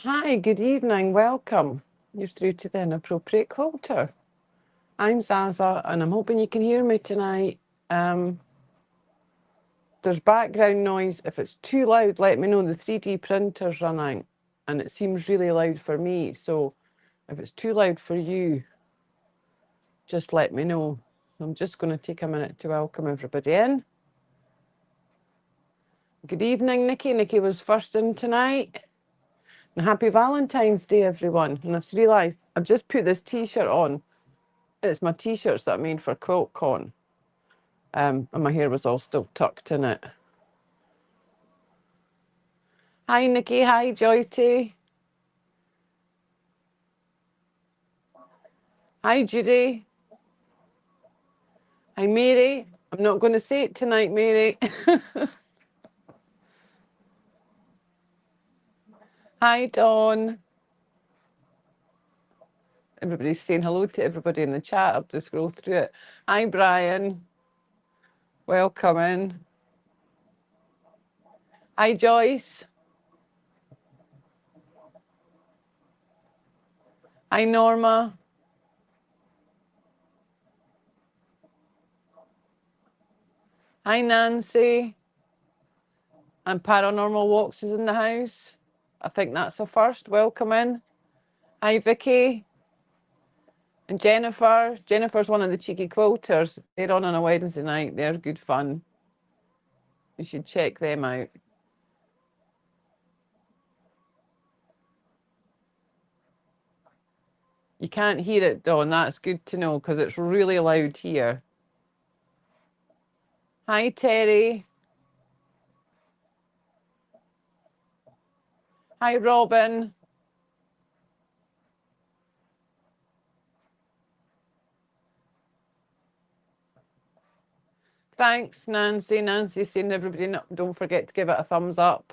Hi, good evening, welcome. You're through to the Inappropriate Quilter. I'm Zaza and I'm hoping you can hear me tonight. There's background noise. If it's too loud, let me know. The 3D printer's running and it seems really loud for me. So if it's too loud for you, just let me know. I'm just going to take a minute to welcome everybody in. Good evening, Nikki. Nikki was first in tonight. And happy Valentine's Day, everyone. And I've just realised I've just put this t-shirt on. It's my t-shirts that I made for QuiltCon. And my hair was all still tucked in it. Hi, Nikki. Hi, Joyty. Hi, Judy. Hi, Mary. I'm not going to say it tonight, Mary. Hi, Dawn. Everybody's saying hello to everybody in the chat. I'll just scroll through it. Hi, Brian. Welcome in. Hi, Joyce. Hi, Norma. Hi, Nancy. And Paranormal Walks is in the house. I think that's a first. Welcome in. Hi, Vicky. And Jennifer. Jennifer's one of the cheeky quilters. They're on a Wednesday night. They're good fun. You should check them out. You can't hear it, Dawn. That's good to know because it's really loud here. Hi, Terry. Hi, Robin. Thanks, Nancy. Nancy's saying everybody don't forget to give it a thumbs up.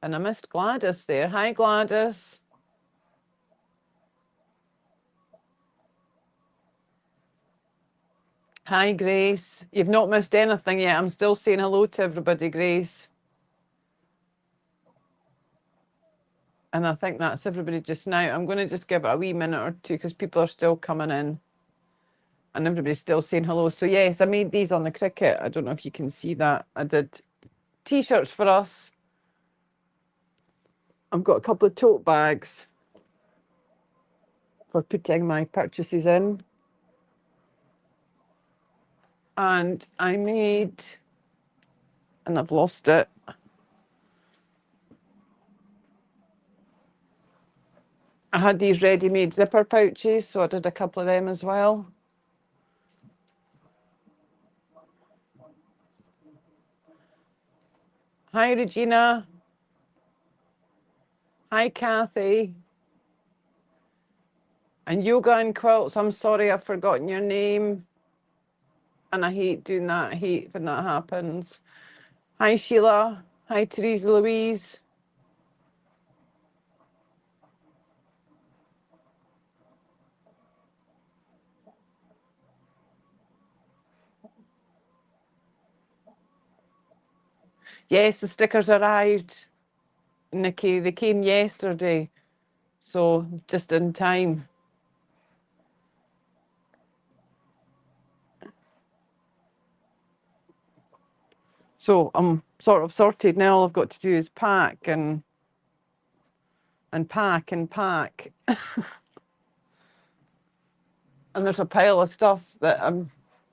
And I missed Gladys there. Hi, Gladys. Hi, Grace. You've not missed anything yet. I'm still saying hello to everybody, Grace. And I think that's everybody just now. I'm going to just give it a wee minute or two because people are still coming in. And everybody's still saying hello. So yes, I made these on the Cricut. I don't know if you can see that. I did t-shirts for us. I've got a couple of tote bags for putting my purchases in. And I made, and I've lost it. I had these ready-made zipper pouches, so I did a couple of them as well. Hi, Regina. Hi, Kathy. And Yoga and Quilts, I'm sorry I've forgotten your name. And I hate doing that. I hate when that happens. Hi, Sheila. Hi, Therese Louise. Yes, the stickers arrived, Nikki. They came yesterday, so just in time. So I'm sort of sorted now. All I've got to do is pack and pack and pack. And there's a pile of stuff that I'm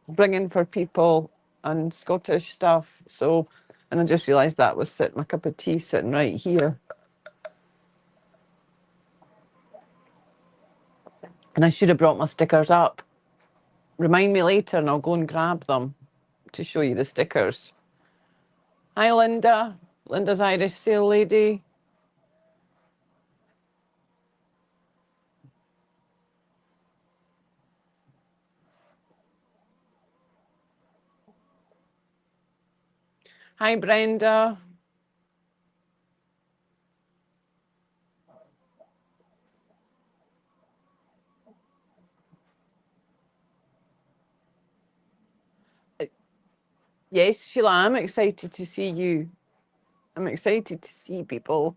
bringing for people and Scottish stuff. So, and I just realised that was sitting, my cup of tea sitting right here. And I should have brought my stickers up. Remind me later and I'll go and grab them to show you the stickers. Hi, Linda. Linda's Irish Sail Lady. Hi, Brenda. Yes, Sheila, I'm excited to see you. I'm excited to see people.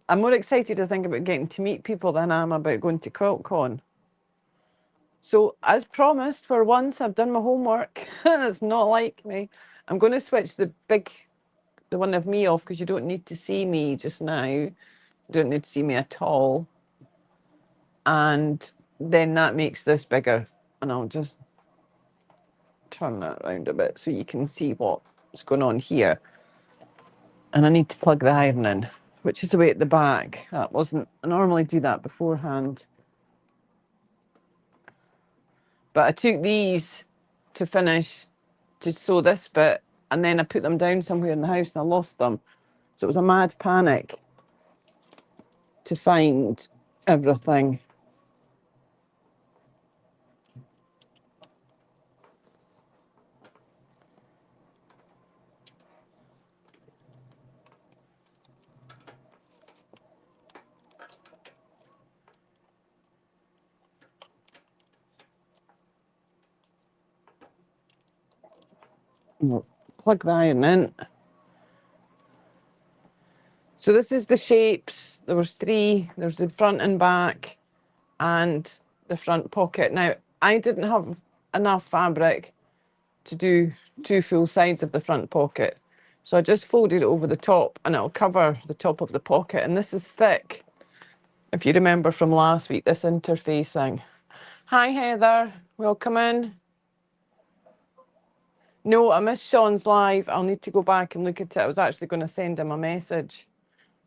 I'm more excited to think about getting to meet people than I am about going to QuiltCon. So, as promised, for once, I've done my homework. It's not like me. I'm going to switch the one of me off because you don't need to see me just now. You don't need to see me at all. And then that makes this bigger. And I'll just turn that around a bit so you can see what's going on here. And I need to plug the iron in, which is away at the back. That wasn't, I normally do that beforehand. But I took these to finish to sew this bit, and then I put them down somewhere in the house and I lost them. So it was a mad panic to find everything. We'll plug the iron in. So this is the shapes. There was 3. There's the front and back and the front pocket. Now, I didn't have enough fabric to do 2 full sides of the front pocket. So I just folded it over the top and it'll cover the top of the pocket. And this is thick. If you remember from last week, this interfacing. Hi, Heather. Welcome in. No, I missed Sean's live. I'll need to go back and look at it. I was actually going to send him a message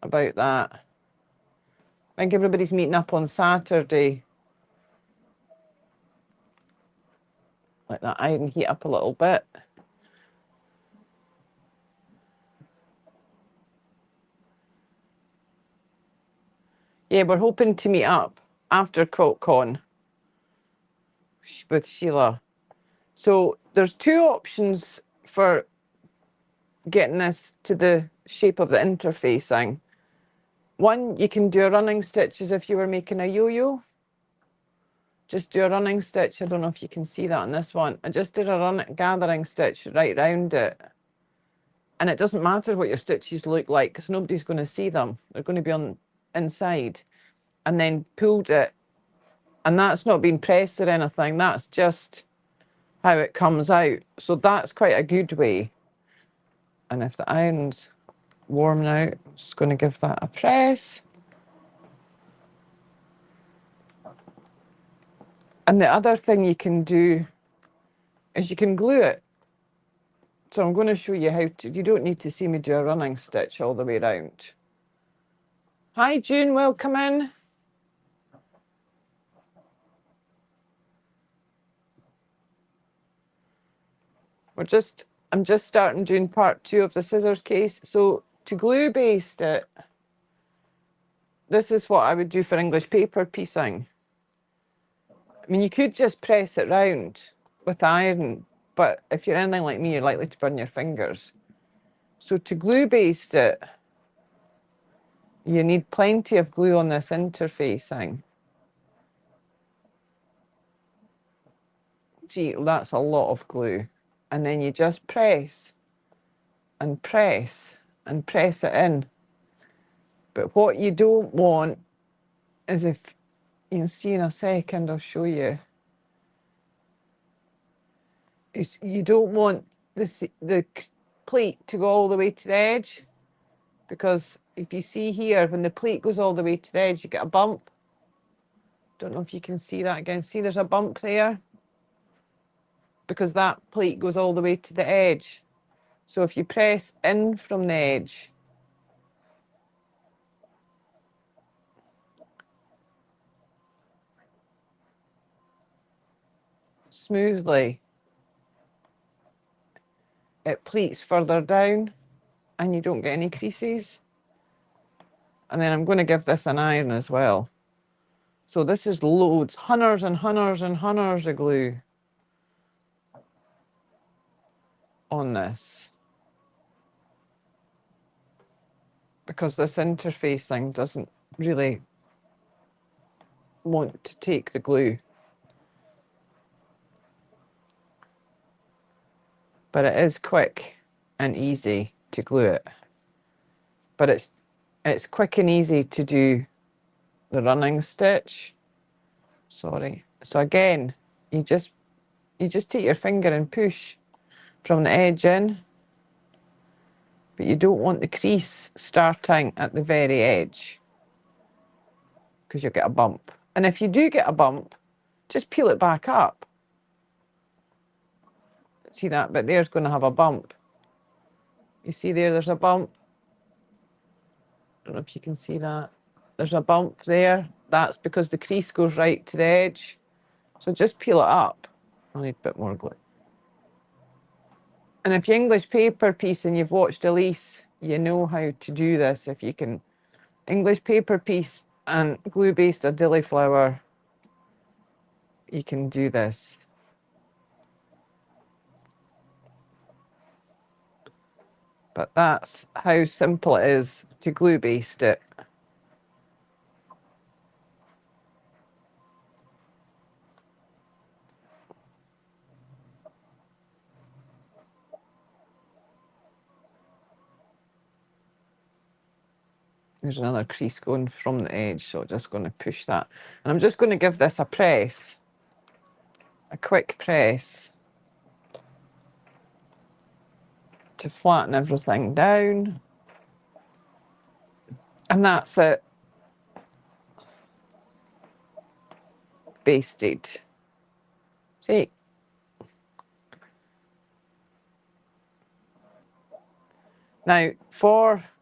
about that. I think everybody's meeting up on Saturday. Let that iron heat up a little bit. Yeah, we're hoping to meet up after QuiltCon with Sheila. So there's 2 options for getting this to the shape of the interfacing. One, you can do a running stitch as if you were making a yo-yo. Just do a running stitch. I don't know if you can see that on this one. I just did a gathering stitch right round it. And it doesn't matter what your stitches look like because nobody's going to see them. They're going to be on inside. And then pulled it. And that's not been pressed or anything. That's just how it comes out. So that's quite a good way. And if the iron's warm now, I'm just going to give that a press. And the other thing you can do is you can glue it. So I'm going to show you how to, you don't need to see me do a running stitch all the way around. Hi June, welcome in. I'm just starting doing part 2 of the scissors case. So to glue baste it, this is what I would do for English paper piecing. I mean, you could just press it round with iron, but if you're anything like me, you're likely to burn your fingers. So to glue baste it, you need plenty of glue on this interfacing. See, that's a lot of glue. And then you just press and press and press it in. But what you don't want is, if you'll see in a second, I'll show you, is you don't want the pleat to go all the way to the edge, because if you see here, when the pleat goes all the way to the edge, you get a bump. Don't know if you can see that again. See, there's a bump there because that pleat goes all the way to the edge. So if you press in from the edge, smoothly, it pleats further down and you don't get any creases. And then I'm going to give this an iron as well. So this is loads, hundreds and hundreds and hundreds of glue on this, because this interfacing doesn't really want to take the glue. but it is quick and easy to glue it. But it's quick and easy to do the running stitch. Sorry. So again, you just take your finger and push from the edge in, but you don't want the crease starting at the very edge because you'll get a bump. And if you do get a bump, just peel it back up. See that bit there's going to have a bump. You see there's a bump. I don't know if you can see that. There's a bump there. That's because the crease goes right to the edge. So just peel it up. I need a bit more glue. And if you English paper piece and you've watched Elise, you know how to do this. If you can English paper piece and glue based a dilly flower, you can do this. But that's how simple it is to glue baste it. There's another crease going from the edge, so just going to push that. And I'm just going to give this a press, a quick press, to flatten everything down. And that's it. Basted. See? Now,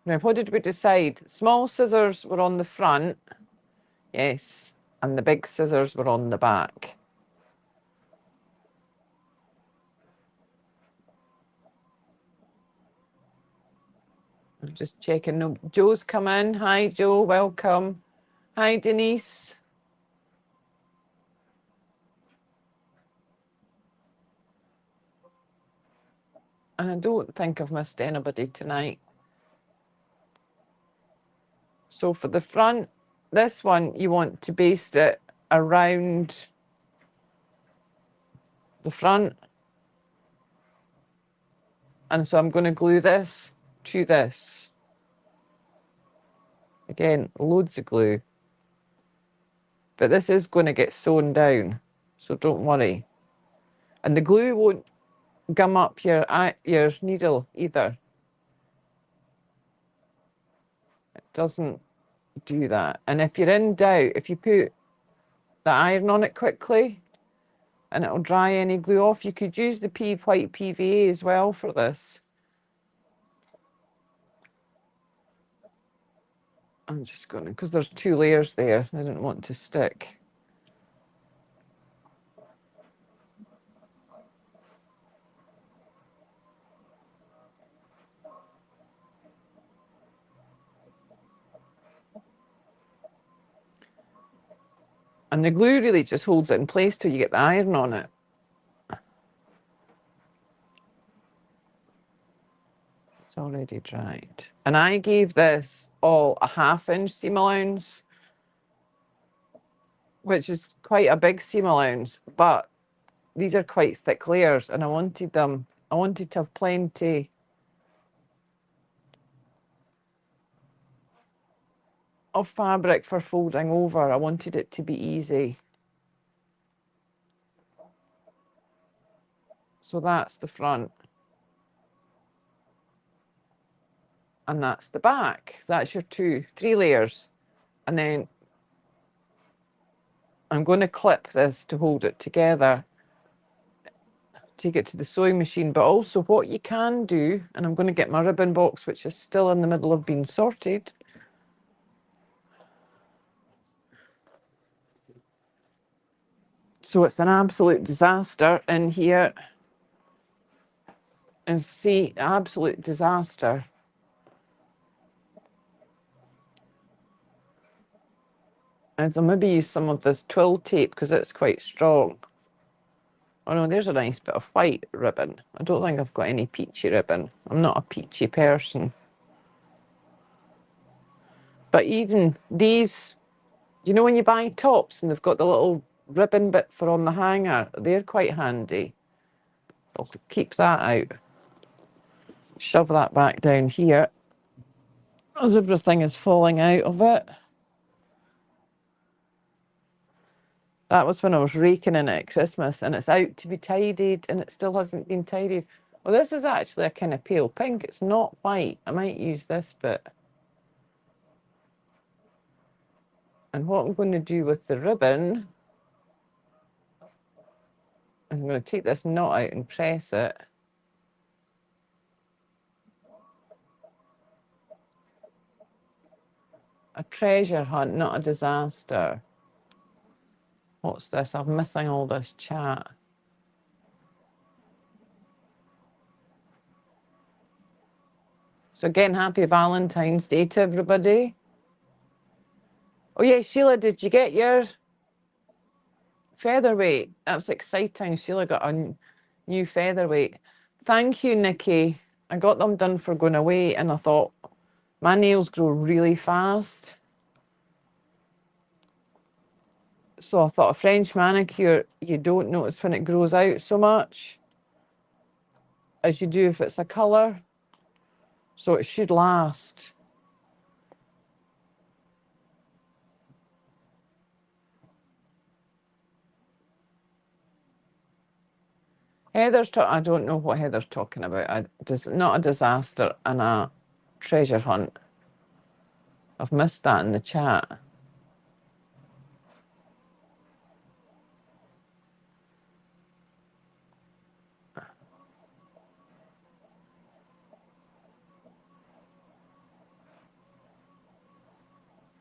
what did we decide? Small scissors were on the front, yes, and the big scissors were on the back. I'm just checking. No, Joe's come in. Hi, Joe. Welcome. Hi, Denise. And I don't think I've missed anybody tonight. So for the front, this one, you want to baste it around the front. And so I'm going to glue this to this. Again, loads of glue. But this is going to get sewn down, so don't worry. And the glue won't gum up your needle either. It doesn't do that. And if you're in doubt, if you put the iron on it quickly and it'll dry any glue off, you could use the white PVA as well for this. I'm just going to, because there's 2 layers there, I didn't want to stick. And the glue really just holds it in place till you get the iron on it. It's already dried. And I gave this all a 1/2 inch seam allowance, which is quite a big seam allowance, but these are quite thick layers and I wanted to have plenty of fabric for folding over. I wanted it to be easy. So that's the front. And that's the back. That's your 3 layers. And then I'm going to clip this to hold it together. Take it to the sewing machine. But also what you can do, and I'm going to get my ribbon box, which is still in the middle of being sorted. So it's an absolute disaster in here. And see, absolute disaster. And I'll maybe use some of this twill tape because it's quite strong. Oh no, there's a nice bit of white ribbon. I don't think I've got any peachy ribbon. I'm not a peachy person. But even these, you know when you buy tops and they've got the little ribbon bit for on the hanger, they're quite handy. I'll keep that out. Shove that back down here as everything is falling out of it. That was when I was raking in it at Christmas, and it's out to be tidied, and it still hasn't been tidied. Well, this is actually a kind of pale pink. It's not white. I might use this bit. And what I'm going to do with the ribbon, I'm going to take this knot out and press it. A treasure hunt, not a disaster. What's this? I'm missing all this chat. So again, happy Valentine's Day to everybody. Oh yeah, Sheila, did you get your featherweight? That was exciting. Sheila got a new featherweight. Thank you, Nikki. I got them done for going away, and I thought, my nails grow really fast. So I thought a French manicure, you don't notice when it grows out so much as you do if it's a colour. So it should last. I don't know what Heather's talking about. Not a disaster and a treasure hunt. I've missed that in the chat.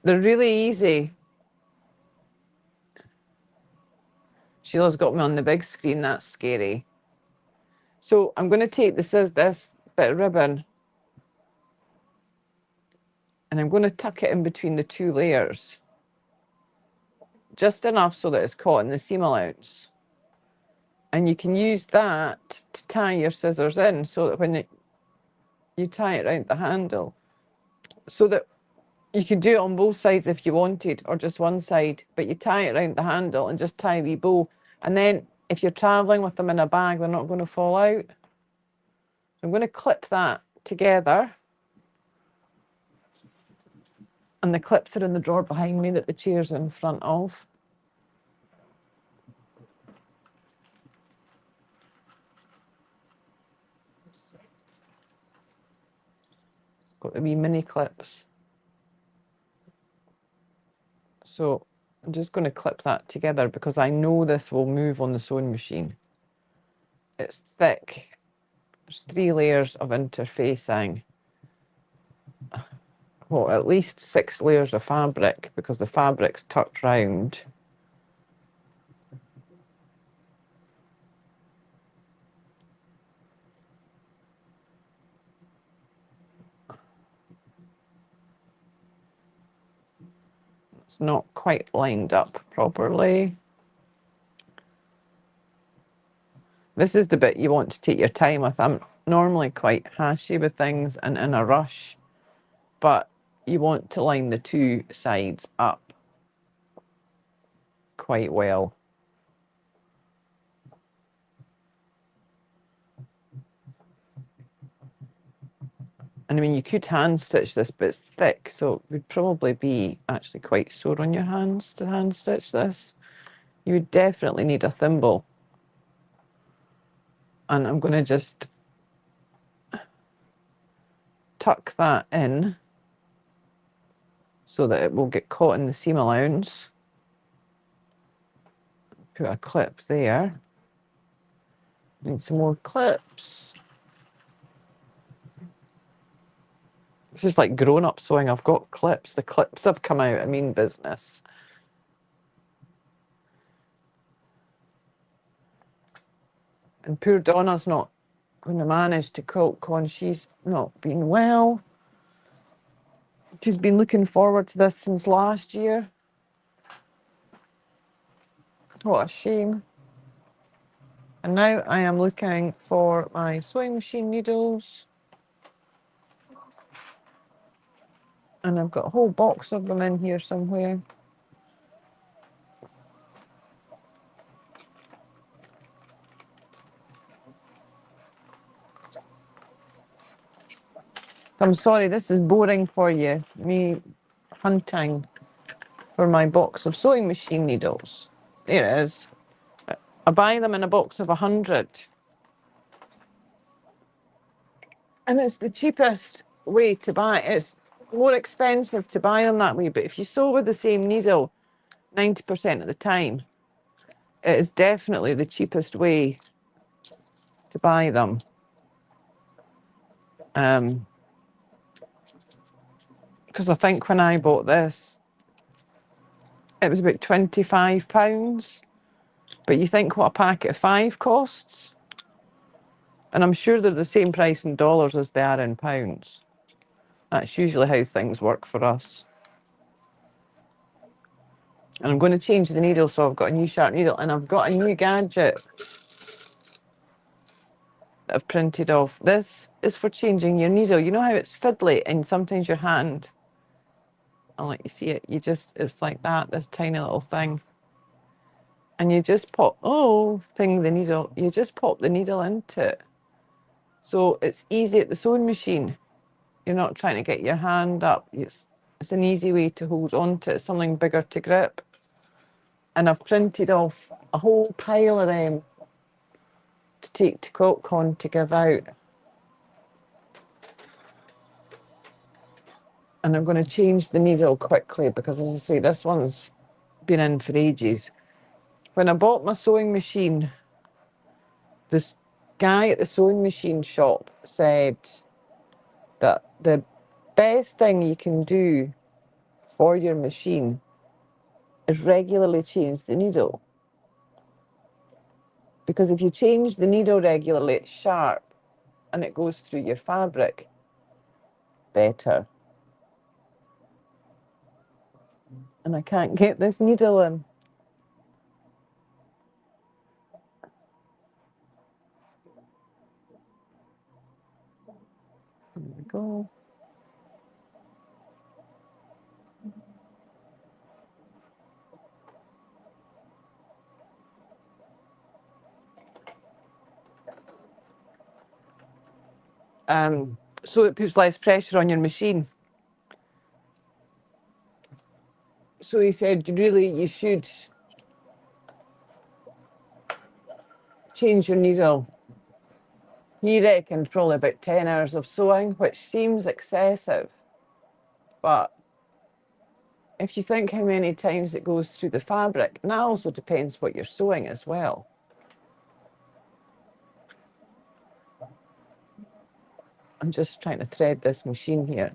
They're really easy. Sheila's got me on the big screen. That's scary. So I'm going to take this bit of ribbon, and I'm going to tuck it in between the two layers. Just enough so that it's caught in the seam allowance. And you can use that to tie your scissors in so that when you tie it around the handle, so that you can do it on both sides if you wanted, or just one side, but you tie it around the handle and just tie a wee bow. And then if you're traveling with them in a bag, they're not going to fall out. I'm going to clip that together. And the clips are in the drawer behind me that the chair's in front of. Got the wee mini clips. So I'm just going to clip that together because I know this will move on the sewing machine. It's thick. There's 3 layers of interfacing. Well, at least 6 layers of fabric because the fabric's tucked round. It's not quite lined up properly. This is the bit you want to take your time with. I'm normally quite hashy with things and in a rush, but you want to line the 2 sides up quite well. And I mean, you could hand stitch this, but it's thick, so it would probably be actually quite sore on your hands to hand stitch this. You would definitely need a thimble. And I'm going to just tuck that in so that it will get caught in the seam allowance. Put a clip there. Need some more clips. This is like grown-up sewing. I've got clips. The clips have come out. I mean business. And poor Donna's not going to manage to quilt con. She's not been well. She's been looking forward to this since last year. What a shame. And now I am looking for my sewing machine needles. And I've got a whole box of them in here somewhere. I'm sorry, this is boring for you, me hunting for my box of sewing machine needles. There it is. I buy them in a box of 100. And it's the cheapest way to buy. It's more expensive to buy them that way, but if you sew with the same needle 90% of the time, it is definitely the cheapest way to buy them. Because I think when I bought this, it was about £25. But you think what a packet of 5 costs? And I'm sure they're the same price in dollars as they are in pounds. That's usually how things work for us. And I'm going to change the needle, so I've got a new sharp needle, and I've got a new gadget that I've printed off. This is for changing your needle. You know how it's fiddly and sometimes your hand, I'll let you see it, it's like that, this tiny little thing. And you just pop, ping the needle, you just pop the needle into it. So it's easy at the sewing machine. You're not trying to get your hand up. It's an easy way to hold on to it, something bigger to grip. And I've printed off a whole pile of them to take to QuiltCon to give out. And I'm going to change the needle quickly because, as I say, this one's been in for ages. When I bought my sewing machine, this guy at the sewing machine shop said that the best thing you can do for your machine is regularly change the needle. Because if you change the needle regularly, it's sharp and it goes through your fabric better. And I can't get this needle in. There we go. So it puts less pressure on your machine. So he said, really, you should change your needle. He reckoned probably about 10 hours of sewing, which seems excessive. But if you think how many times it goes through the fabric, and that also depends what you're sewing as well. I'm just trying to thread this machine here.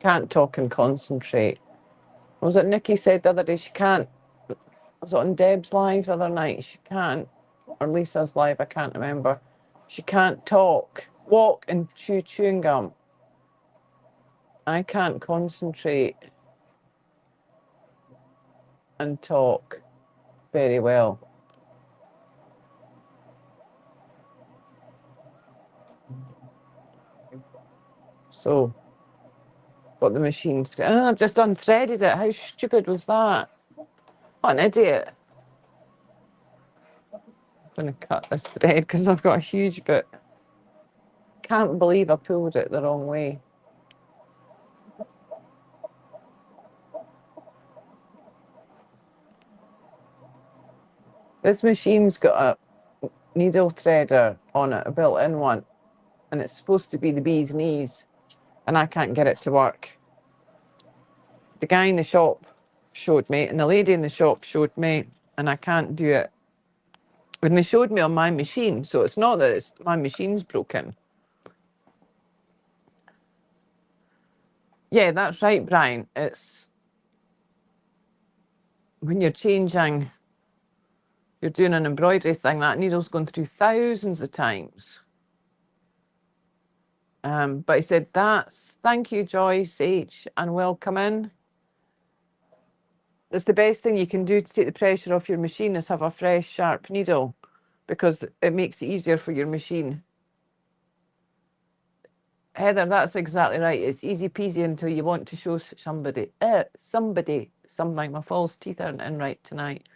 Can't talk and concentrate. Was it Nikki said the other day she can't? Was it on Deb's live the other night? She can't, or Lisa's live, I can't remember. She can't talk, walk and chew chewing gum. I can't concentrate and talk very well. So, what the machine's... Oh, I've just unthreaded it. How stupid was that? What an idiot. I'm going to cut this thread because I've got a huge bit. Can't believe I pulled it the wrong way. This machine's got a needle threader on it, a built-in one, and it's supposed to be the bee's knees, and I can't get it to work. The guy in the shop showed me, and the lady in the shop showed me, and I can't do it. And they showed me on my machine, so it's not that my machine's broken. Yeah, that's right, Brian. It's when you're changing, you're doing an embroidery thing, that needle's going through thousands of times. But he said, thank you, Joyce H, and welcome in. That's the best thing you can do to take the pressure off your machine is have a fresh, sharp needle, because it makes it easier for your machine. Heather, that's exactly right. It's easy peasy until you want to show somebody. Something. My false teeth aren't in right tonight.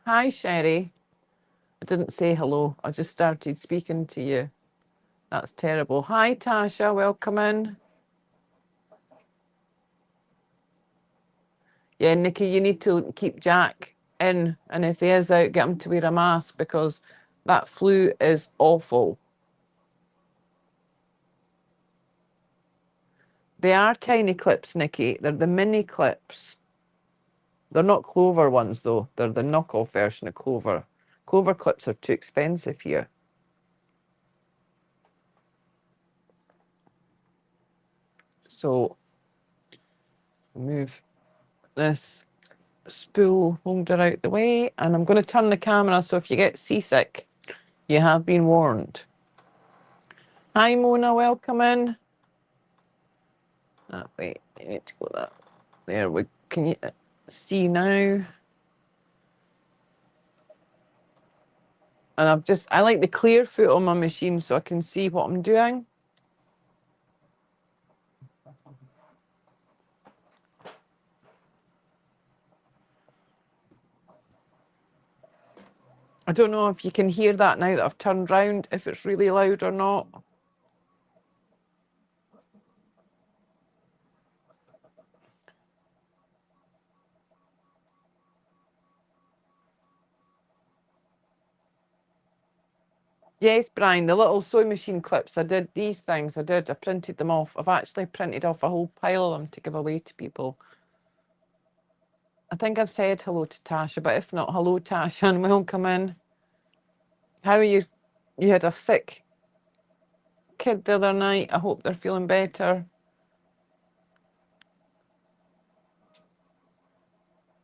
Hi, Sherry. I didn't say hello. I just started speaking to you. That's terrible. Hi, Tasha. Welcome in. Yeah, Nikki, you need to keep Jack in. And if he is out, get him to wear a mask because that flu is awful. They are tiny clips, Nikki. They're the mini clips. They're not Clover ones, though. They're the knockoff version of Clover. Clover clips are too expensive here. So, move this spool holder out the way. And I'm going to turn the camera so if you get seasick, you have been warned. Hi, Mona. Welcome in. Wait, I need to go that. There we can you see now? And I like the clear foot on my machine so I can see what I'm doing. I don't know if you can hear that now that I've turned round, if it's really loud or not. Yes, Brian, the little sewing machine clips, I did these things. I printed them off. I've actually printed off a whole pile of them to give away to people. I think I've said hello to Tasha, but if not, hello, Tasha, and welcome in. How are you? You had a sick kid the other night. I hope they're feeling better.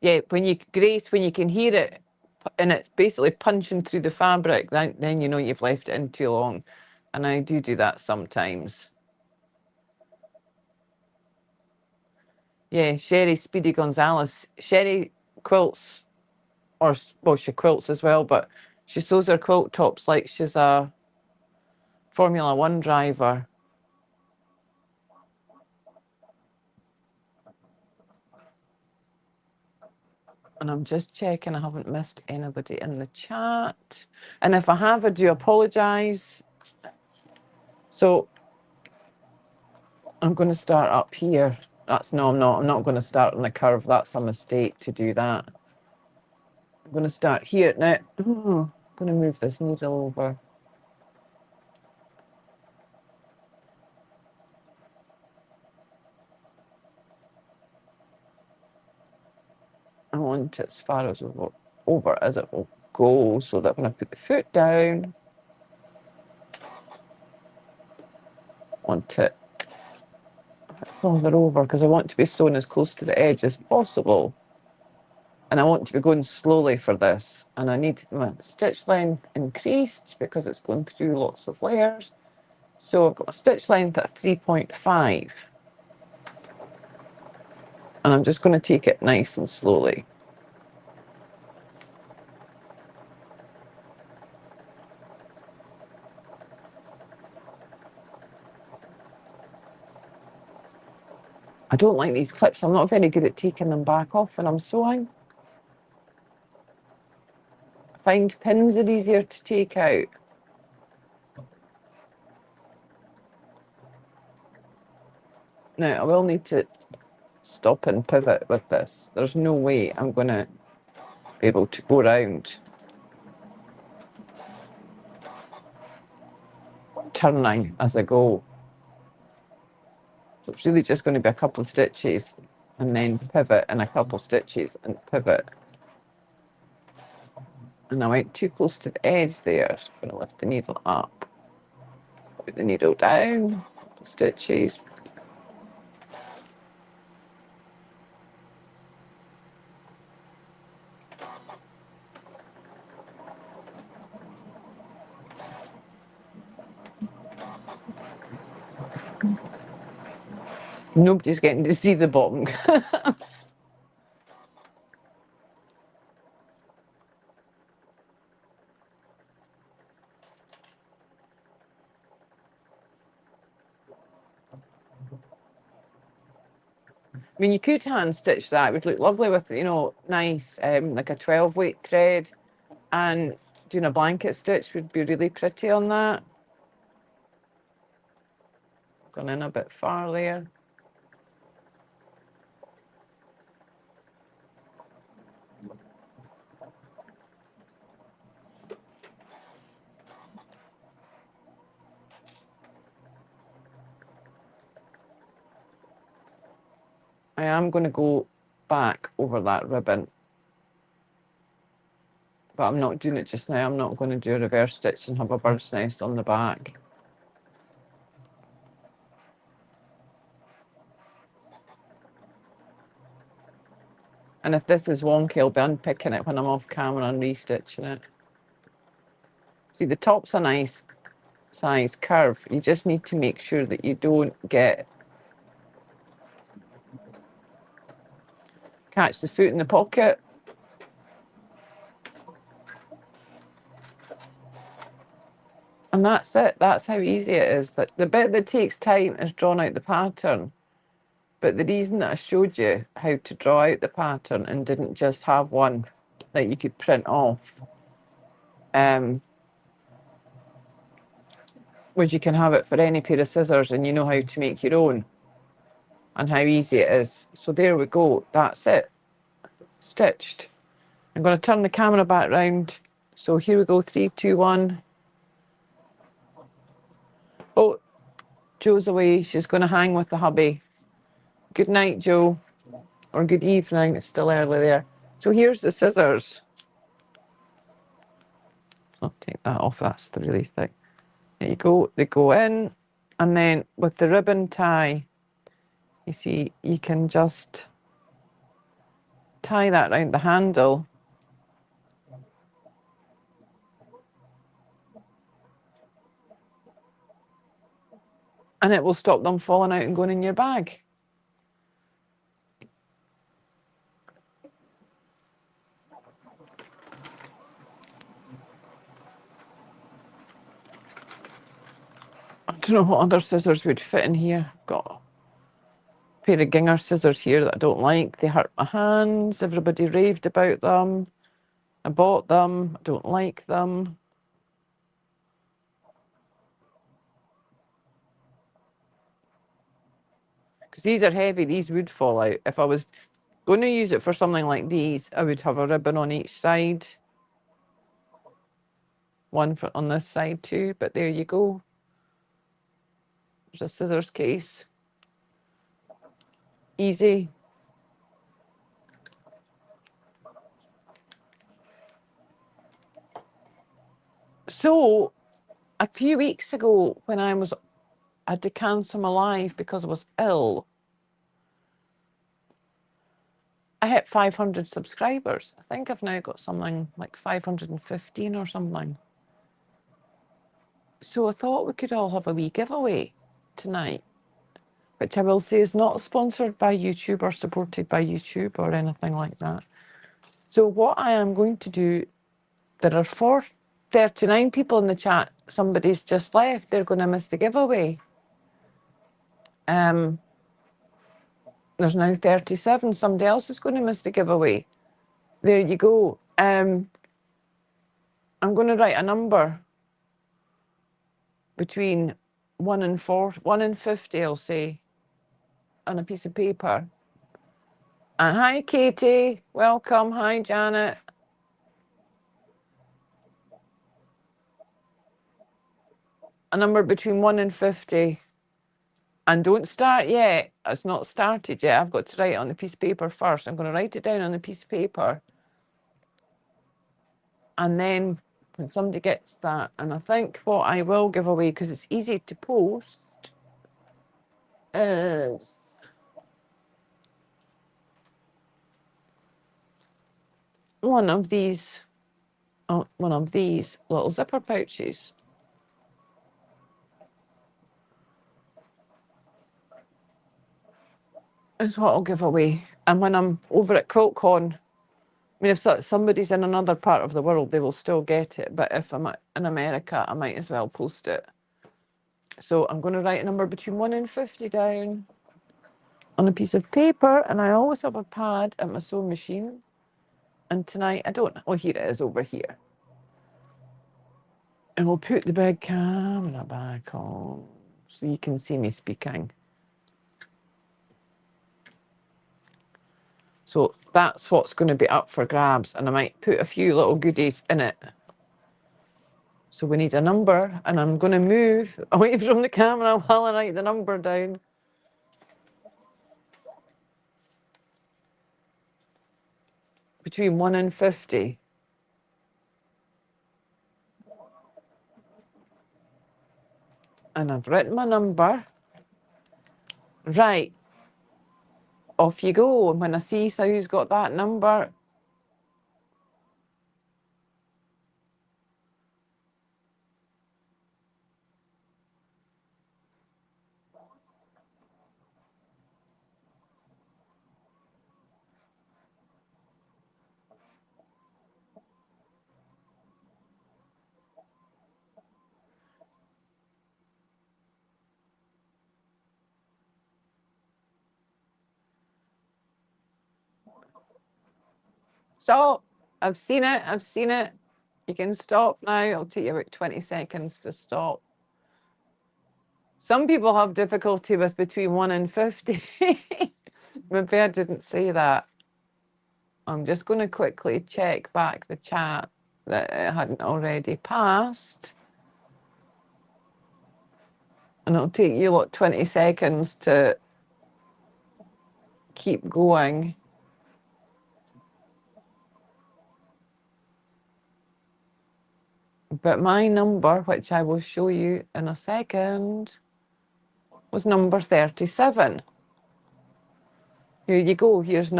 Yeah, Grace, when you can hear it, and it's basically punching through the fabric, then you know you've left it in too long. And I do that sometimes. Yeah, Sherry Speedy Gonzalez. Sherry quilts, well, she quilts as well, but she sews her quilt tops like she's a Formula One driver. And I'm just checking I haven't missed anybody in the chat. And if I have, I do apologise. So I'm going to start up here. I'm not going to start on the curve. That's a mistake to do that. I'm going to start here. Now, I'm going to move this needle over. I want it as far as over as it will go, so that when I put the foot down, I want it further over because I want to be sewn as close to the edge as possible. And I want to be going slowly for this. And I need my stitch length increased because it's going through lots of layers. So I've got a stitch length at 3.5. And I'm just going to take it nice and slowly. I don't like these clips. I'm not very good at taking them back off when I'm sewing. I find pins are easier to take out. Now, I will need to stop and pivot with this. There's no way I'm going to be able to go around turning as I go. So it's really just going to be a couple of stitches and then pivot and a couple of stitches and pivot. And I went too close to the edge there. So I'm going to lift the needle up, put the needle down, couple of stitches. Nobody's getting to see the bottom. mean, you could hand stitch that. It would look lovely with, you know, nice, like a 12-weight thread, and doing a blanket stitch would be really pretty on that. Gone in a bit far there. I am going to go back over that ribbon, but I'm not doing it just now. I'm not going to do a reverse stitch and have a bird's nest on the back. And if this is wonky, I'll be unpicking it when I'm off camera and restitching it. See, the top's a nice size curve. You just need to make sure that you don't catch the foot in the pocket. And that's it. That's how easy it is. But the bit that takes time is drawing out the pattern. But the reason that I showed you how to draw out the pattern and didn't just have one that you could print off, was you can have it for any pair of scissors and you know how to make your own and how easy it is. So there we go. That's it. Stitched. I'm going to turn the camera back round. So here we go. 3, 2, 1. Oh, Joe's away. She's going to hang with the hubby. Good night, Joe. Or good evening. It's still early there. So here's the scissors. I'll take that off. That's really thick. There you go. They go in. And then with the ribbon tie, you see, you can just tie that around the handle. And it will stop them falling out and going in your bag. I don't know what other scissors would fit in here. I've got a pair of Ginger scissors here that I don't like. They hurt my hands. Everybody raved about them. I bought them. I don't like them. Because these are heavy. These would fall out. If I was going to use it for something like these, I would have a ribbon on each side. One for on this side too, but there you go. There's a scissors case. Easy. So, a few weeks ago, when I had to cancel my live because I was ill, I hit 500 subscribers. I think I've now got something like 515 or something. So I thought we could all have a wee giveaway tonight, which I will say is not sponsored by YouTube or supported by YouTube or anything like that. So what I am going to do, there are 439 people in the chat. Somebody's just left. They're going to miss the giveaway. There's now 37. Somebody else is going to miss the giveaway. There you go. I'm going to write a number between 1 and 50, I'll say, on a piece of paper. And hi, Katie. Welcome. Hi, Janet. A number between 1 and 50. And don't start yet. It's not started yet. I've got to write it on the piece of paper first. I'm going to write it down on the piece of paper. And then when somebody gets that, and I think what I will give away, because it's easy to post, is one of these little zipper pouches. Is what I'll give away. And when I'm over at QuiltCon, I mean, if somebody's in another part of the world, they will still get it. But if I'm in America, I might as well post it. So I'm going to write a number between 1 and 50 down on a piece of paper, and I always have a pad at my sewing machine. And tonight, I don't know. Oh, here it is over here. And we'll put the big camera back on so you can see me speaking. So that's what's going to be up for grabs, and I might put a few little goodies in it. So we need a number, and I'm going to move away from the camera while I write the number down. Between 1 and 50. And I've written my number. Right. Off you go. When I see who's got that number, stop. I've seen it. I've seen it. You can stop now. It'll take you about 20 seconds to stop. Some people have difficulty with between 1 and 50. Maybe I didn't say that. I'm just going to quickly check back the chat that it hadn't already passed. And it'll take you like 20 seconds to keep going. But my number, which I will show you in a second, was number 37. Here you go. Here's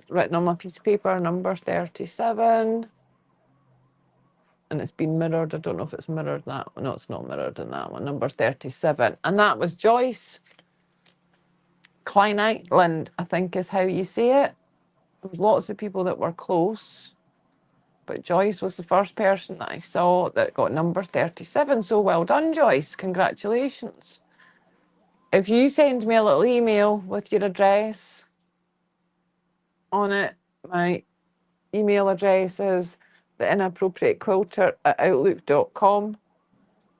written on my piece of paper, number 37. And it's been mirrored. I don't know if it's mirrored that one. No, it's not mirrored in that one. Number 37. And that was Joyce Kleinightland, I think is how you say it. There was lots of people that were close. But Joyce was the first person that I saw that got number 37. So well done, Joyce. Congratulations. If you send me a little email with your address on it, my email address is theinappropriatequilter@outlook.com.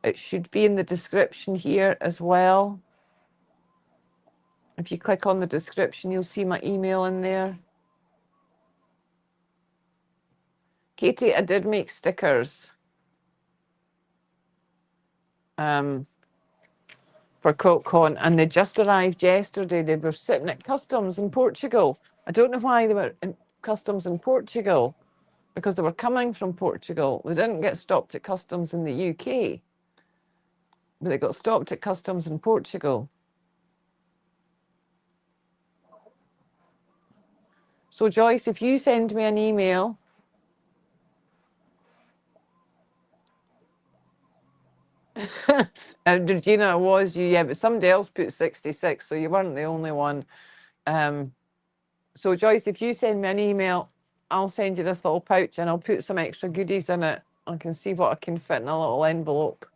It should be in the description here as well. If you click on the description, you'll see my email in there. Katie, I did make stickers for QuiltCon, and they just arrived yesterday. They were sitting at customs in Portugal. I don't know why they were in customs in Portugal, because they were coming from Portugal. They didn't get stopped at customs in the UK, but they got stopped at customs in Portugal. So Joyce, if you send me an email, Regina, it was you, yeah, but somebody else put 66, so you weren't the only one. So Joyce, if you send me an email, I'll send you this little pouch and I'll put some extra goodies in it. I can see what I can fit in a little envelope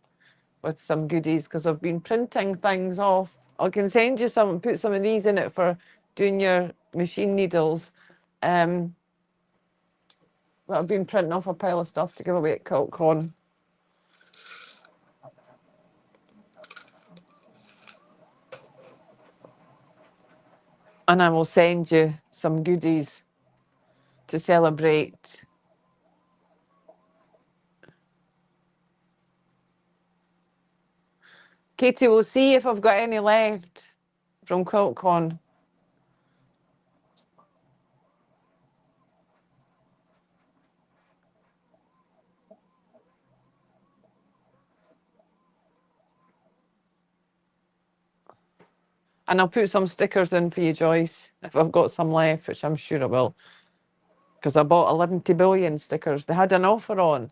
with some goodies, because I've been printing things off. I can send you some, put some of these in it for doing your machine needles. But I've been printing off a pile of stuff to give away at QuiltCon. And I will send you some goodies to celebrate. Katie, we'll see if I've got any left from QuiltCon. And I'll put some stickers in for you, Joyce, if I've got some left, which I'm sure I will. Because I bought 11 billion stickers. They had an offer on.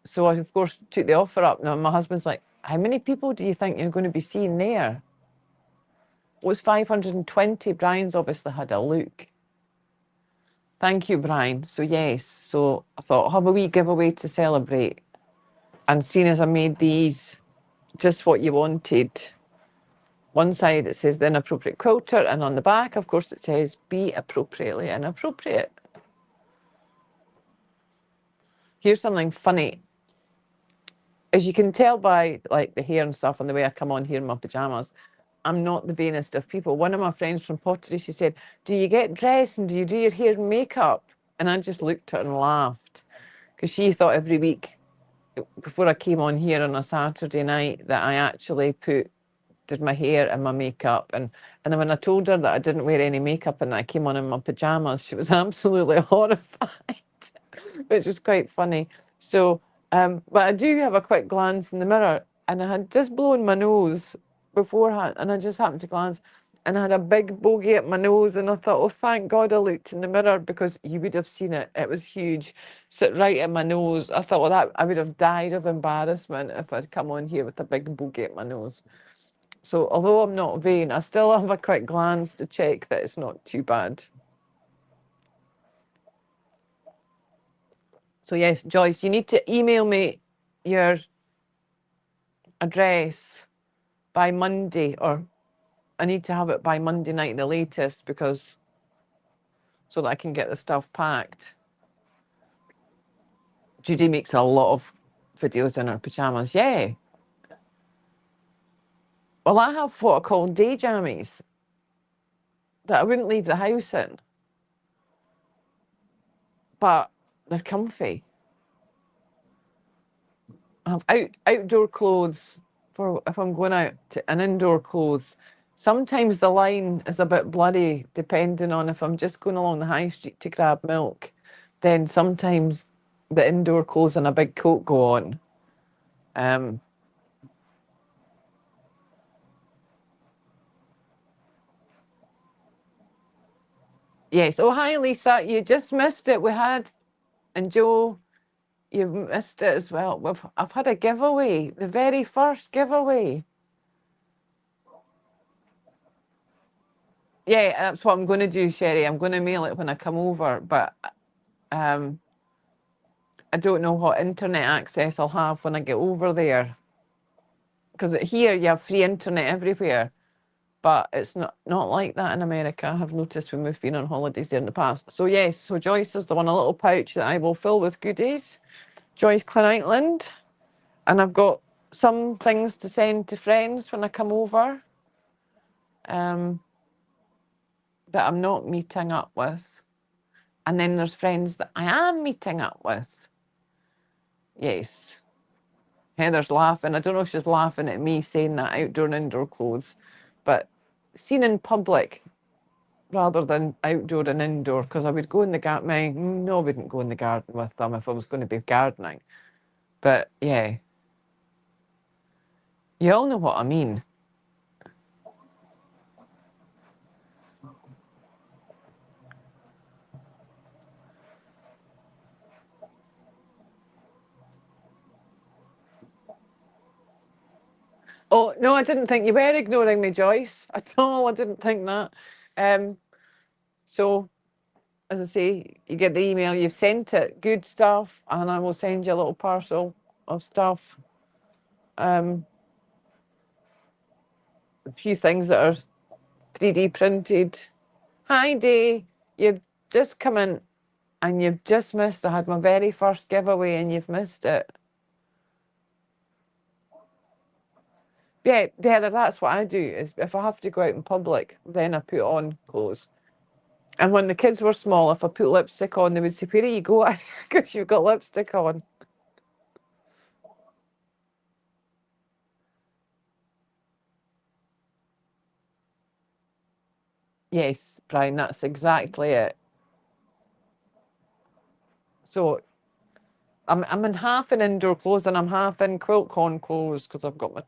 So I, of course, took the offer up. Now, my husband's like, how many people do you think you're going to be seeing there? It was 520. Brian's obviously had a look. Thank you, Brian. So, yes. So I thought, I'll have a wee giveaway to celebrate. And seeing as I made these just what you wanted, one side it says the inappropriate quilter, and on the back, of course, it says be appropriately inappropriate. Here's something funny. As you can tell by like the hair and stuff and the way I come on here in my pajamas, I'm not the vainest of people. One of my friends from pottery, she said, do you get dressed and do you do your hair and makeup? And I just looked at her and laughed, because she thought every week before I came on here on a Saturday night that I actually did my hair and my makeup. And then when I told her that I didn't wear any makeup and that I came on in my pajamas, she was absolutely horrified, which was quite funny. So, but I do have a quick glance in the mirror, and I had just blown my nose beforehand, and I just happened to glance, and I had a big bogey at my nose, and I thought, oh, thank God I looked in the mirror, because you would have seen it. It was huge, sit right at my nose. I thought, well, that I would have died of embarrassment if I'd come on here with a big bogey at my nose. So although I'm not vain, I still have a quick glance to check that it's not too bad. So yes, Joyce, you need to email me your address by Monday, or I need to have it by Monday night the latest, because so that I can get the stuff packed. Judy makes a lot of videos in her pajamas. Yeah. Well, I have what I call day jammies that I wouldn't leave the house in, but they're comfy. I have outdoor clothes for if I'm going out, and indoor clothes. Sometimes the line is a bit blurry depending on if I'm just going along the high street to grab milk. Then sometimes the indoor clothes and a big coat go on. Yes. Oh, hi, Lisa. You just missed it. We had, and Joe, you've missed it as well. I've had a giveaway, the very first giveaway. Yeah, that's what I'm going to do, Sherry. I'm going to mail it when I come over, but I don't know what internet access I'll have when I get over there. Because here you have free internet everywhere, but it's not like that in America. I've noticed when we've been on holidays there in the past. So yes, so Joyce is the one, a little pouch that I will fill with goodies. Joyce Klein-Outland. And I've got some things to send to friends when I come over, that I'm not meeting up with. And then there's friends that I am meeting up with. Yes. Heather's laughing. I don't know if she's laughing at me saying that outdoor and indoor clothes, but seen in public rather than outdoor and indoor, because I would go in the garden. No, I wouldn't go in the garden with them if I was going to be gardening. But yeah, you all know what I mean. Oh, no, I didn't think you were ignoring me, Joyce. At all, I didn't think that. So, as I say, you get the email, you've sent it, good stuff, and I will send you a little parcel of stuff. A few things that are 3D printed. Hi, Day. You've just come in and you've just missed. I had my very first giveaway and you've missed it. Yeah, Heather, that's what I do, is if I have to go out in public, then I put on clothes. And when the kids were small, if I put lipstick on, they would say, where are you going? Because you've got lipstick on. Yes, Brian, that's exactly it. So I'm in half in indoor clothes and I'm half in QuiltCon clothes, because I've got my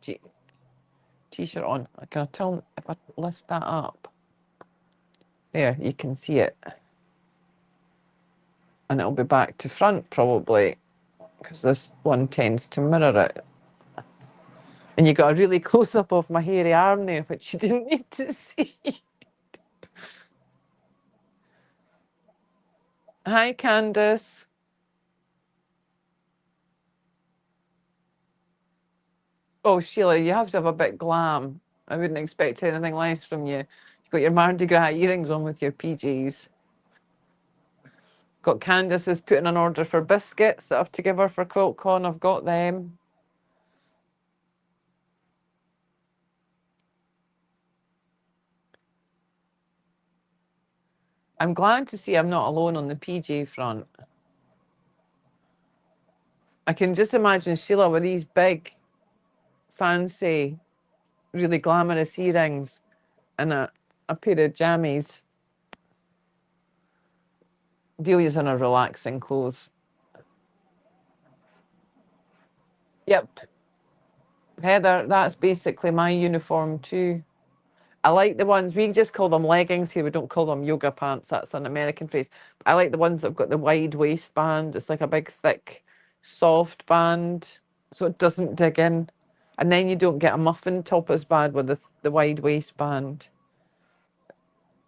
t-shirt on. Can I tell if I lift that up? There, you can see it. And it'll be back to front probably, because this one tends to mirror it. And you got a really close-up of my hairy arm there, which you didn't need to see. Hi, Candace. Oh, Sheila, you have to have a bit glam. I wouldn't expect anything less from you. You've got your Mardi Gras earrings on with your PJs. Got Candace is putting an order for biscuits that I have to give her for QuiltCon. I've got them. I'm glad to see I'm not alone on the PJ front. I can just imagine Sheila with these big, fancy, really glamorous earrings and a pair of jammies. Delia's in her relaxing clothes. Yep. Heather, that's basically my uniform too. I like the ones, we just call them leggings here. We don't call them yoga pants. That's an American phrase. I like the ones that have got the wide waistband. It's like a big, thick, soft band, so it doesn't dig in. And then you don't get a muffin top as bad with the wide waistband.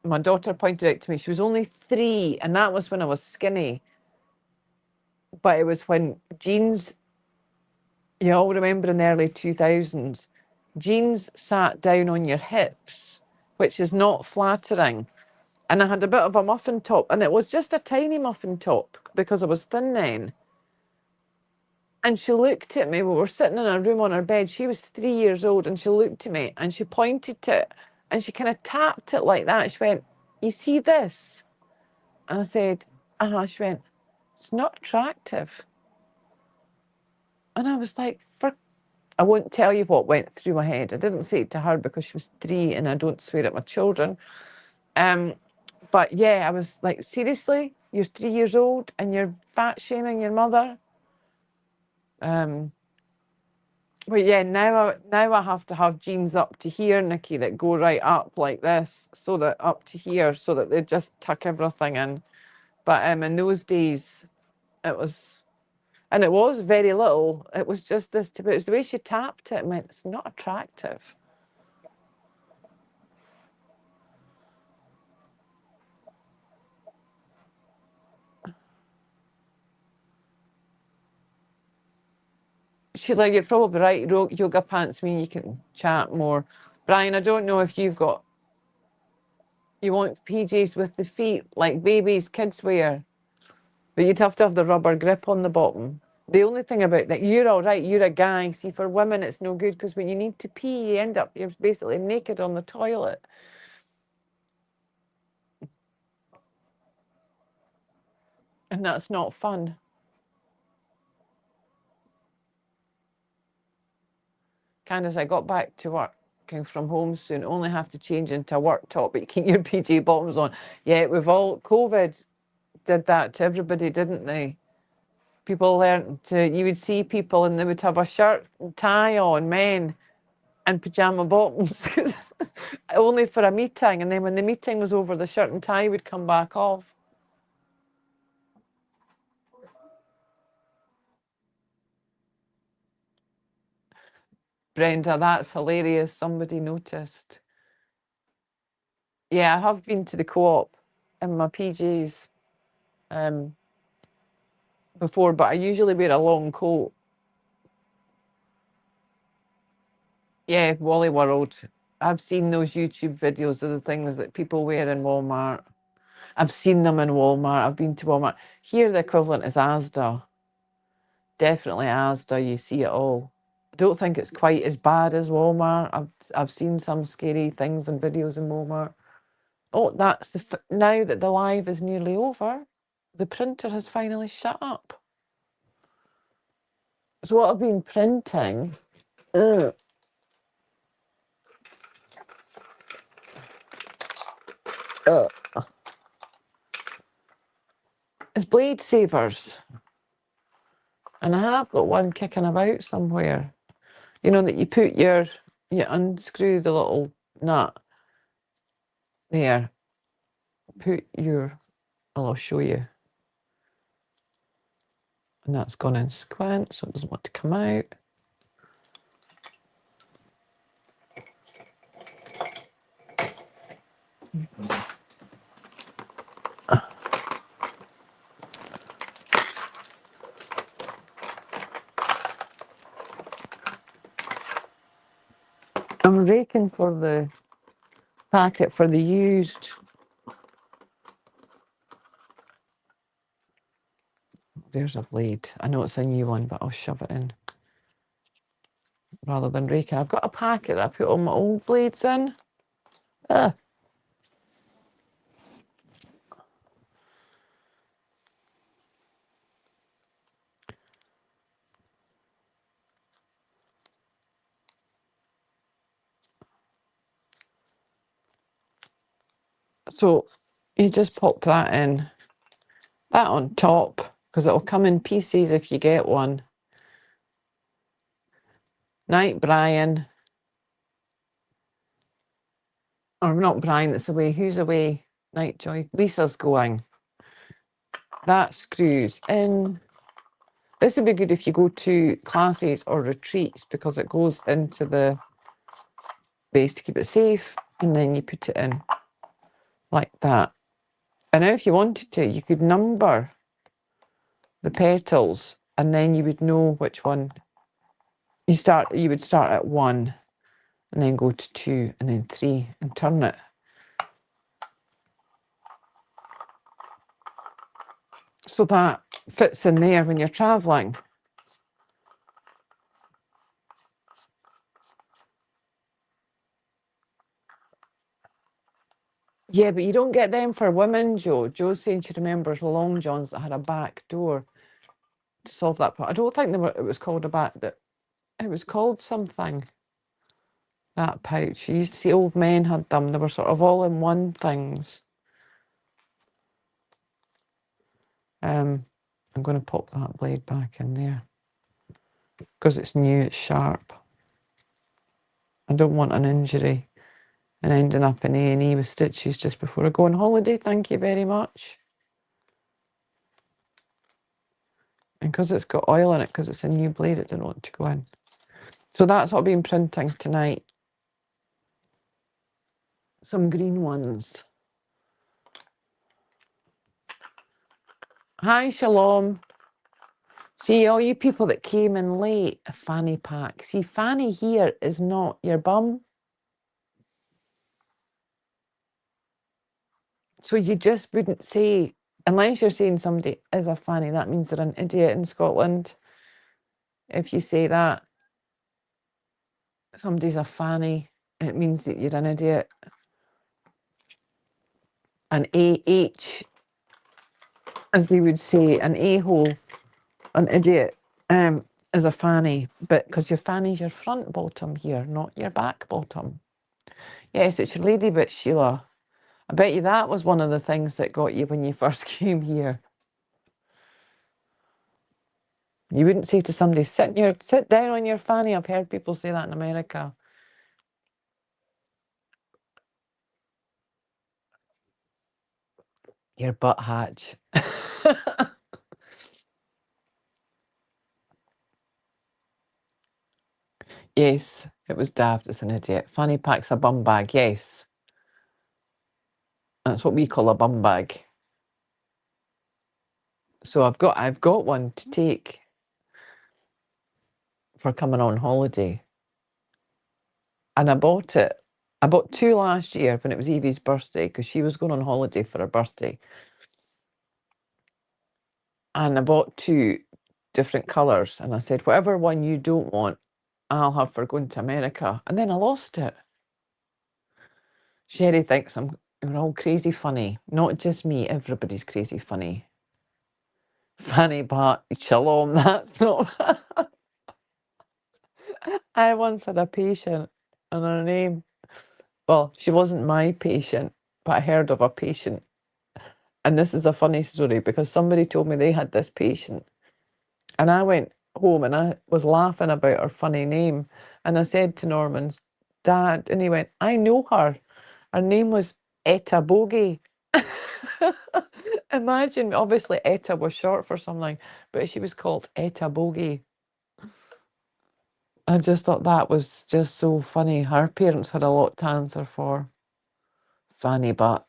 My daughter pointed out to me, she was only 3, and that was when I was skinny. But it was when jeans, you all remember in the early 2000s, jeans sat down on your hips, which is not flattering. And I had a bit of a muffin top, and it was just a tiny muffin top because I was thin then. And she looked at me. We were sitting in a room on her bed. She was 3 years old, and she looked at me and she pointed to it and she kind of tapped it like that. She went, "You see this?" And I said, She went, "It's not attractive." And I was like, I won't tell you what went through my head. I didn't say it to her because she was 3 and I don't swear at my children. But yeah, I was like, seriously? You're 3 years old and you're fat shaming your mother? But yeah, now I have to have jeans up to here, Nikki, that go right up like this, so that up to here, so that they just tuck everything in. But in those days, it was, and it was very little. It was just this, but it was the way she tapped it meant it's not attractive. Sheila, you're probably right. Yoga pants mean you can chat more. Brian, I don't know if you want PJs with the feet like babies, kids wear, but you'd have to have the rubber grip on the bottom. The only thing about that, you're all right, you're a guy. See, for women, it's no good because when you need to pee, you're basically naked on the toilet. And that's not fun. Candace, I got back to working from home soon. Only have to change into a work top, but you keep your PJ bottoms on. Yeah, COVID did that to everybody, didn't they? People learned you would see people and they would have a shirt and tie on, men, and pajama bottoms, only for a meeting. And then when the meeting was over, the shirt and tie would come back off. Brenda, that's hilarious. Somebody noticed. Yeah, I have been to the co-op in my PJs before, but I usually wear a long coat. Yeah, Wally World. I've seen those YouTube videos of the things that people wear in Walmart. I've seen them in Walmart. I've been to Walmart. Here, the equivalent is Asda. Definitely Asda. You see it all. I don't think it's quite as bad as Walmart. I've seen some scary things and videos in Walmart. Oh, that's now that the live is nearly over, the printer has finally shut up. So what I've been printing is blade savers. And I have got one kicking about somewhere. You know that you unscrew the little nut there. I'll show you. And that's gone in squint, so it doesn't want to come out. I'm I'm raking for the packet for the used. There's a blade. I know it's a new one, but I'll shove it in rather than raking. I've got a packet that I put all my old blades in. So you just pop that in, that on top, because it'll come in pieces if you get one. Night, Brian. Or not Brian, it's away. Who's away? Night, Joy. Lisa's going. That screws in. This would be good if you go to classes or retreats because it goes into the base to keep it safe, and then you put it in like that. And now if you wanted to, you could number the petals and then you would know which one you would start at 1 and then go to 2 and then 3 and turn it. So that fits in there when you're traveling. Yeah, but you don't get them for women, Jo. Jo's saying she remembers long johns that had a back door to solve that problem. I don't think it was called a back, that it was called something, that pouch. You used to see old men had them. They were sort of all in one things. I'm going to pop that blade back in there because it's new, it's sharp. I don't want an injury and ending up in A&E with stitches just before I go on holiday. Thank you very much. And because it's got oil in it, because it's a new blade, it didn't want to go in. So that's what I've been printing tonight. Some green ones. Hi, Shalom. See, all you people that came in late, a fanny pack. See, fanny here is not your bum. So you just wouldn't say, unless you're saying somebody is a fanny, that means they're an idiot in Scotland. If you say that somebody's a fanny, it means that you're an idiot. An AH, as they would say, an a-hole, an idiot, is a fanny. But because your fanny's your front bottom here, not your back bottom. Yes, it's your lady bit, Sheila. I bet you that was one of the things that got you when you first came here. You wouldn't say to somebody, sit down on your fanny. I've heard people say that in America. Your butt hatch. Yes, it was daft. It's an idiot. Fanny pack's a bum bag. Yes. That's what we call a bum bag. So I've got one to take for coming on holiday. And I bought it. I bought 2 last year when it was Evie's birthday because she was going on holiday for her birthday. And I bought 2 different colours. And I said, whatever one you don't want, I'll have for going to America. And then I lost it. Sherry thinks we're all crazy funny. Not just me, everybody's crazy funny. Fanny Bat, Shalom, that's not... I once had a patient and her name, well, she wasn't my patient, but I heard of a patient. And this is a funny story because somebody told me they had this patient. And I went home and I was laughing about her funny name. And I said to Norman's dad, and he went, I know her. Her name was Etta Bogey. Imagine, obviously Etta was short for something, but she was called Etta Bogey. I just thought that was just so funny. Her parents had a lot to answer for. Fanny butt.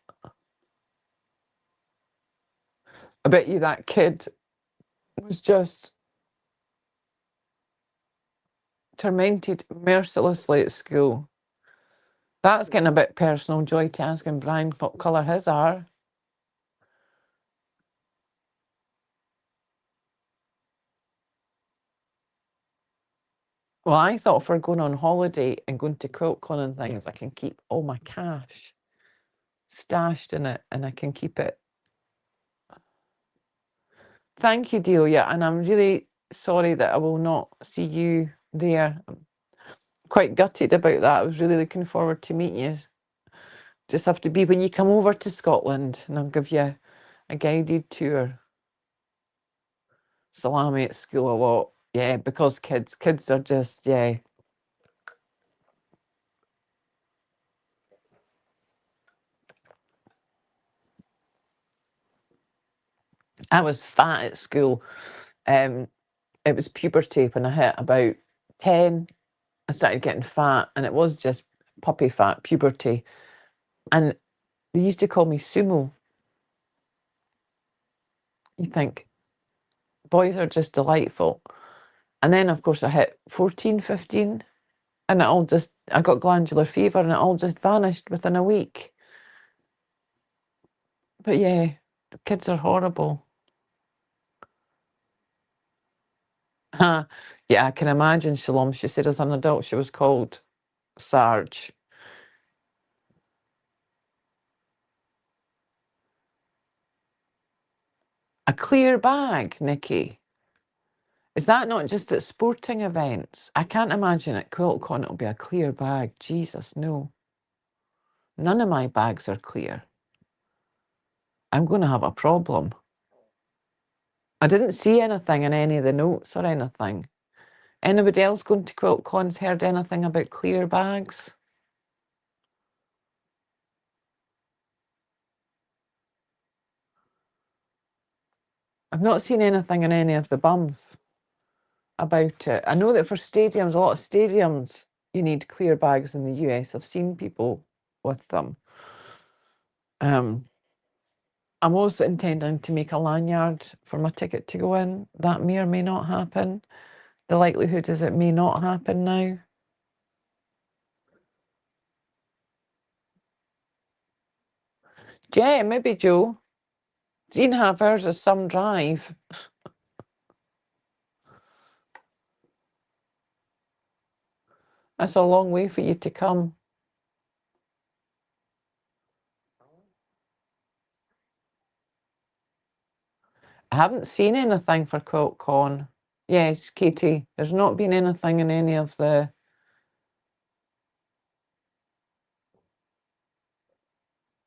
I bet you that kid was just tormented mercilessly at school That's getting a bit personal, Joy, to asking Brian what colour his are. Well, I thought for going on holiday and going to QuiltCon and things, I can keep all my cash stashed in it and I can keep it. Thank you, Delia, and I'm really sorry that I will not see you there. I'm quite gutted about that. I was really looking forward to meet you. Just have to be when you come over to Scotland and I'll give you a guided tour. Salami at school a lot. Yeah, because kids are just, yeah. I was fat at school. It was puberty when I hit about 10. I started getting fat and it was just puppy fat, puberty. And they used to call me sumo. You think, boys are just delightful. And then, of course, I hit 14, 15, and I got glandular fever and it all just vanished within a week. But yeah, kids are horrible. Yeah, I can imagine, Shalom. She said as an adult she was called Sarge. A clear bag, Nikki. Is that not just at sporting events? I can't imagine at QuiltCon it'll be a clear bag. Jesus, no. None of my bags are clear. I'm going to have a problem. I didn't see anything in any of the notes or anything. Anybody else going to QuiltCon's heard anything about clear bags? I've not seen anything in any of the bums about it. I know that for stadiums, a lot of stadiums, you need clear bags in the US. I've seen people with them. I'm also intending to make a lanyard for my ticket to go in. That may or may not happen. The likelihood is it may not happen now. Yeah, maybe, Joe. 3.5 hours is some drive. That's a long way for you to come. I haven't seen anything for QuiltCon. Yes, Katie, there's not been anything in any of the...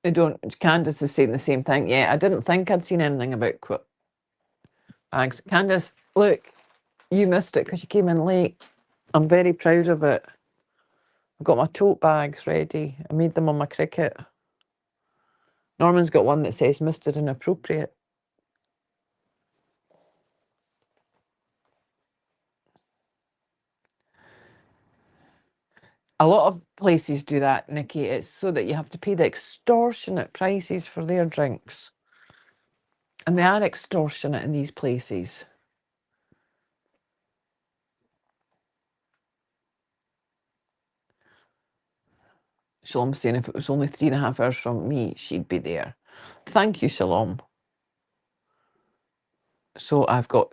They don't... Candice is saying the same thing. Yeah, I didn't think I'd seen anything about Quilt bags. Candice, look, you missed it because you came in late. I'm very proud of it. I've got my tote bags ready. I made them on my Cricut. Norman's got one that says Mr. Inappropriate. A lot of places do that, Nikki. It's so that you have to pay the extortionate prices for their drinks. And they are extortionate in these places. Shalom's saying if it was only 3.5 hours from me, she'd be there. Thank you, Shalom. So I've got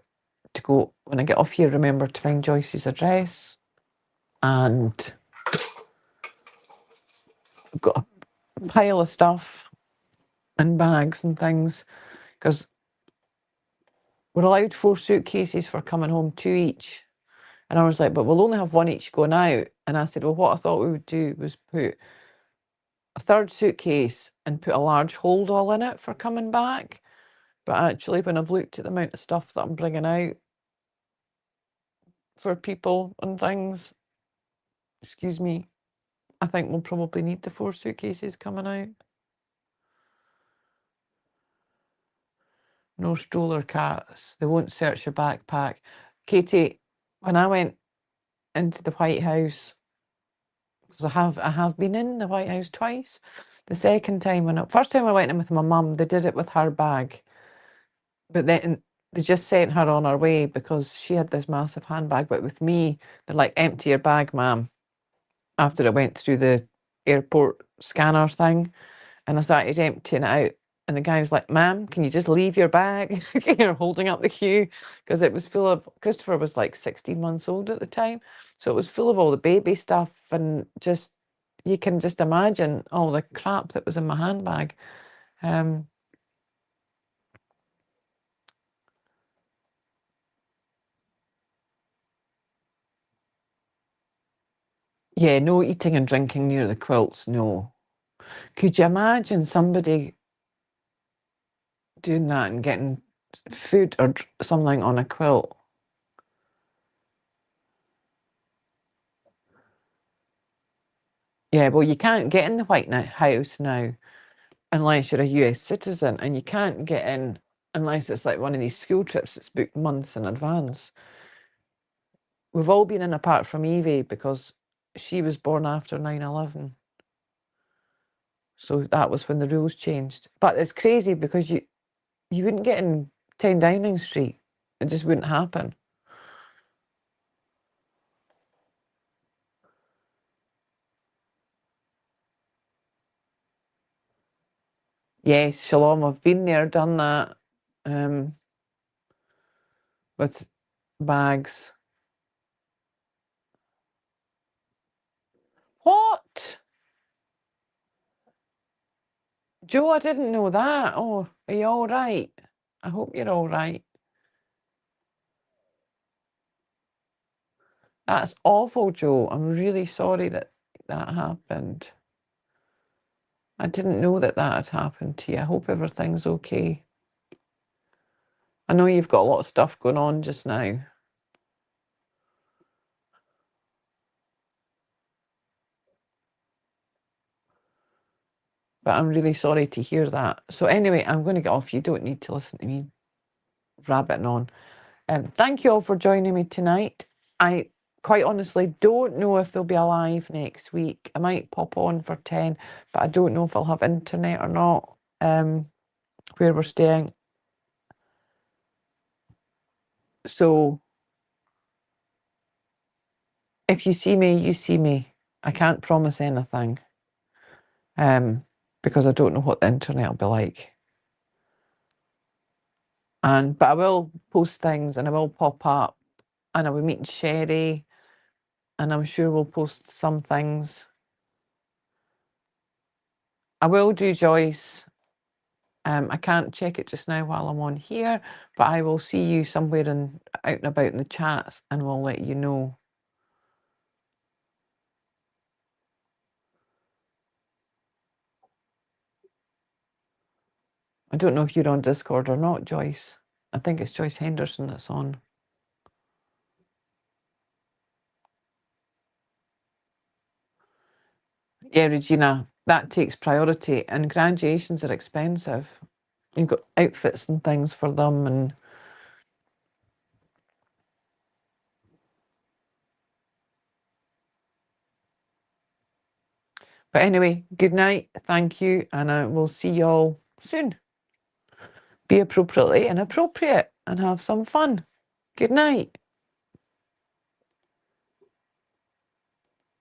to go, when I get off here, remember to find Joyce's address. And I've got a pile of stuff and bags and things, because we're allowed 4 suitcases for coming home, 2 each. And I was like, but we'll only have 1 each going out. And I said, well, what I thought we would do was put a 3rd suitcase and put a large hold all in it for coming back. But actually, when I've looked at the amount of stuff that I'm bringing out for people and things, excuse me, I think we'll probably need the 4 suitcases coming out. No stroller cats. They won't search your backpack. Katie, when I went into the White House, because I have been in the White House twice. The second time, first time I went in with my mum, they did it with her bag. But then they just sent her on her way because she had this massive handbag. But with me, they're like, empty your bag, ma'am. After it went through the airport scanner thing, and I started emptying it out. And the guy was like, "Ma'am, can you just leave your bag?" You're holding up the queue, because it was full of, Christopher was like 16 months old at the time. So it was full of all the baby stuff, and just, you can just imagine all the crap that was in my handbag. Yeah, no eating and drinking near the quilts, no. Could you imagine somebody doing that and getting food or something on a quilt? Yeah, well, you can't get in the White House now unless you're a US citizen, and you can't get in unless it's like one of these school trips that's booked months in advance. We've all been in apart from Evie because she was born after 9/11. So that was when the rules changed. But it's crazy because you wouldn't get in 10 Downing Street. It just wouldn't happen. Yes, Shalom, I've been there, done that, with bags. What? Joe, I didn't know that. Oh, are you all right? I hope you're all right. That's awful, Joe. I'm really sorry that that happened. I didn't know that that had happened to you. I hope everything's okay. I know you've got a lot of stuff going on just now. But I'm really sorry to hear that. So anyway, I'm going to get off. You don't need to listen to me rabbiting on. Thank you all for joining me tonight. I quite honestly don't know if there'll be a live next week. I might pop on for 10, but I don't know if I'll have internet or not, where we're staying. So if you see me, you see me. I can't promise anything, because I don't know what the internet will be like. But I will post things, and I will pop up, and I will meet Sherry, and I'm sure we'll post some things. I will do Joyce. I can't check it just now while I'm on here, but I will see you somewhere out and about in the chats, and we'll let you know. I don't know if you're on Discord or not, Joyce. I think it's Joyce Henderson that's on. Yeah, Regina, that takes priority, and graduations are expensive. You've got outfits and things for them, but anyway, good night, thank you, and I will see you all soon. Be appropriately inappropriate and have some fun. Good night.